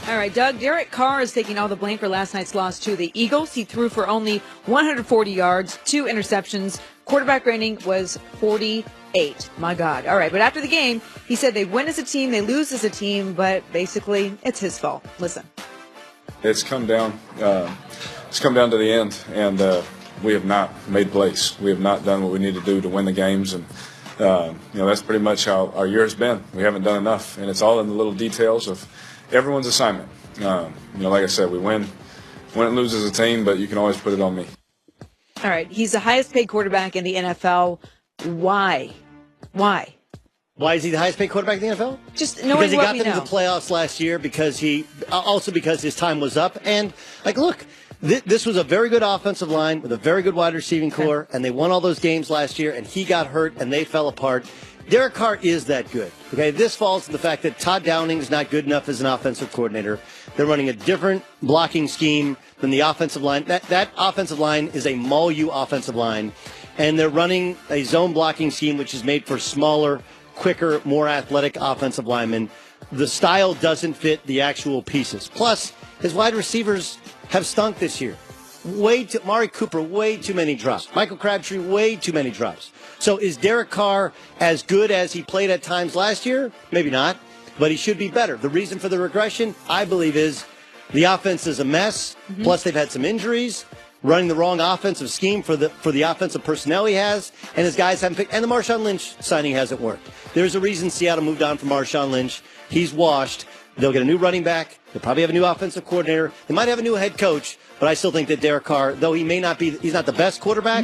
All right, Doug, Derek Carr is taking all the blame for last night's loss to the Eagles. He threw for only 140 yards, 2 interceptions. Quarterback rating was 48. My God. All right, but after the game, he said they win as a team, they lose as a team, but basically it's his fault. Listen. It's come down to the end, and we have not made plays. We have not done what we need to do to win the games, and that's pretty much how our year has been. We haven't done enough, and it's all in the little details of everyone's assignment. Like I said, we win and lose as a team, but you can always put it on me. All right, he's the highest paid quarterback in the NFL. Why? Why is he the highest paid quarterback in the NFL? Just knowing because he what got we them know. to the playoffs last year, because his time was up, and look. This was a very good offensive line with a very good wide receiving core, and they won all those games last year, and he got hurt, and they fell apart. Derek Carr is that good. Okay, this falls to the fact that Todd Downing is not good enough as an offensive coordinator. They're running a different blocking scheme than the offensive line. That offensive line is a Maul-U offensive line, and they're running a zone blocking scheme which is made for smaller, quicker, more athletic offensive linemen. The style doesn't fit the actual pieces. Plus, his wide receivers have stunk this year. Mari Cooper, way too many drops. Michael Crabtree, way too many drops. So is Derek Carr as good as he played at times last year? Maybe not, but he should be better. The reason for the regression, I believe, is the offense is a mess. Mm-hmm. Plus, they've had some injuries, running the wrong offensive scheme for the offensive personnel he has, and his guys haven't picked. And the Marshawn Lynch signing hasn't worked. There's a reason Seattle moved on from Marshawn Lynch. He's washed. They'll get a new running back. They'll probably have a new offensive coordinator. They might have a new head coach, but I still think that Derek Carr, though he's not the best quarterback,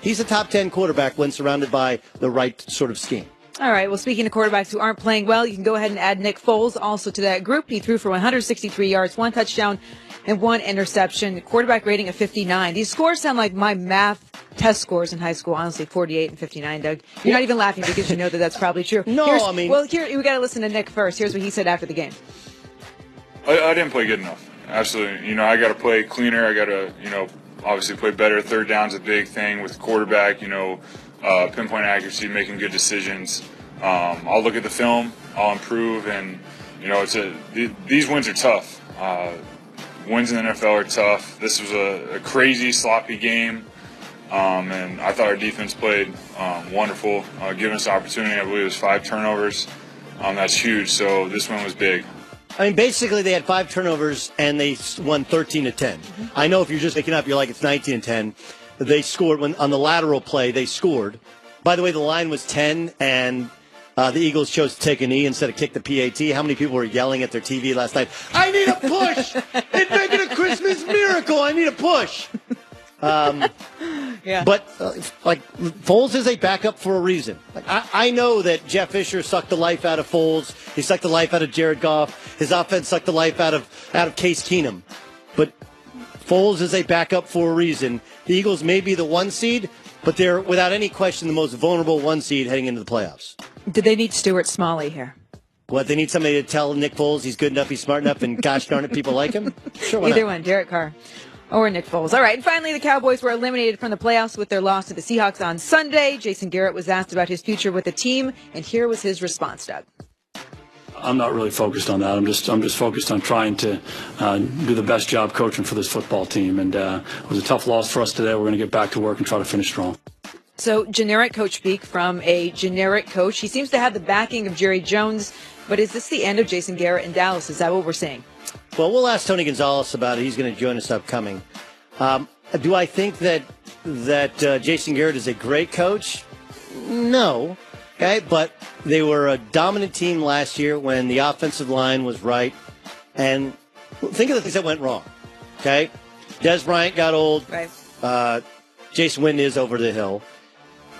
he's a top 10 quarterback when surrounded by the right sort of scheme. All right, well, speaking of quarterbacks who aren't playing well, you can go ahead and add Nick Foles also to that group. He threw for 163 yards, 1 touchdown, and 1 interception. Quarterback rating of 59. These scores sound like my math test scores in high school, honestly, 48 and 59, Doug. You're not even laughing because you know that that's probably true. No, Here, we got to listen to Nick first. Here's what he said after the game. I didn't play good enough. Absolutely. I got to play cleaner. I got to, obviously play better. Third down's a big thing with the quarterback, pinpoint accuracy, making good decisions. I'll look at the film. I'll improve. And, these wins are tough. Wins in the NFL are tough. This was a crazy, sloppy game. And I thought our defense played wonderful, giving us the opportunity. I believe it was 5 turnovers. That's huge. So this one was big. Basically, they had 5 turnovers, and they won 13-10. Mm-hmm. I know if you're just picking up, you're like, it's 19-10. They scored on the lateral play. They scored. By the way, the line was 10, and the Eagles chose to take a knee instead of kick the PAT. How many people were yelling at their TV last night? I need a push! It's making a Christmas miracle! I need a push! Yeah. But, Foles is a backup for a reason. I know that Jeff Fisher sucked the life out of Foles. He sucked the life out of Jared Goff. His offense sucked the life out of Case Keenum. But Foles is a backup for a reason. The Eagles may be the 1 seed, but they're, without any question, the most vulnerable 1 seed heading into the playoffs. Did they need Stuart Smalley here? What, they need somebody to tell Nick Foles he's good enough, he's smart enough, and gosh darn it, people like him? Sure, why Either not? one, Derek Carr or Nick Foles. All right, and finally, the Cowboys were eliminated from the playoffs with their loss to the Seahawks on Sunday. Jason Garrett was asked about his future with the team, and here was his response, Doug. I'm not really focused on that. I'm just focused on trying to do the best job coaching for this football team. And it was a tough loss for us today. We're going to get back to work and try to finish strong. So, generic coach speak from a generic coach. He seems to have the backing of Jerry Jones, but is this the end of Jason Garrett in Dallas? Is that what we're seeing? Well, we'll ask Tony Gonzalez about it. He's going to join us upcoming. Do I think that Jason Garrett is a great coach? No. Okay, but they were a dominant team last year when the offensive line was right. And think of the things that went wrong. Okay, Des Bryant got old. Right. Jason Witten is over the hill.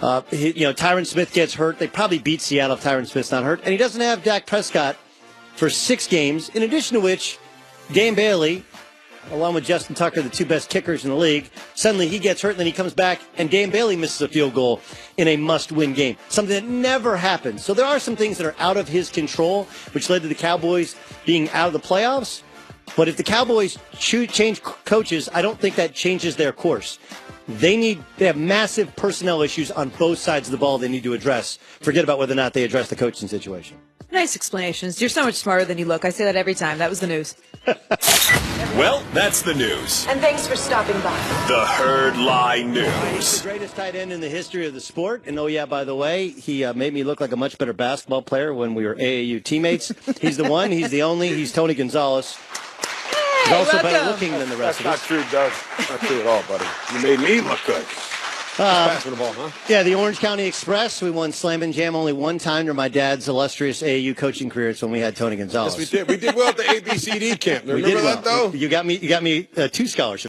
Tyron Smith gets hurt. They probably beat Seattle if Tyron Smith's not hurt. And he doesn't have Dak Prescott for 6 games, in addition to which Dane Bailey, along with Justin Tucker, the 2 best kickers in the league, suddenly he gets hurt, and then he comes back, and Dane Bailey misses a field goal in a must-win game, something that never happens. So there are some things that are out of his control, which led to the Cowboys being out of the playoffs. But if the Cowboys change coaches, I don't think that changes their course. They have massive personnel issues on both sides of the ball they need to address. Forget about whether or not they address the coaching situation. Nice explanations. You're so much smarter than you look. I say that every time. That was the news. Well, that's the news. And thanks for stopping by. The Herd Lie He's News. the greatest tight end in the history of the sport. And oh, yeah, by the way, he made me look like a much better basketball player when we were AAU teammates. He's the one. He's the only. He's Tony Gonzalez. He's also welcome. better looking than the rest That's of not us. true, Doug. Not true at all, buddy. You made me look good. Passing the ball, huh? Yeah, the Orange County Express. We won Slam and Jam only one time during my dad's illustrious AAU coaching career. It's when we had Tony Gonzalez. Yes, we did. We did well at the ABCD camp. We Remember did that, well. though? You got me 2 scholarships.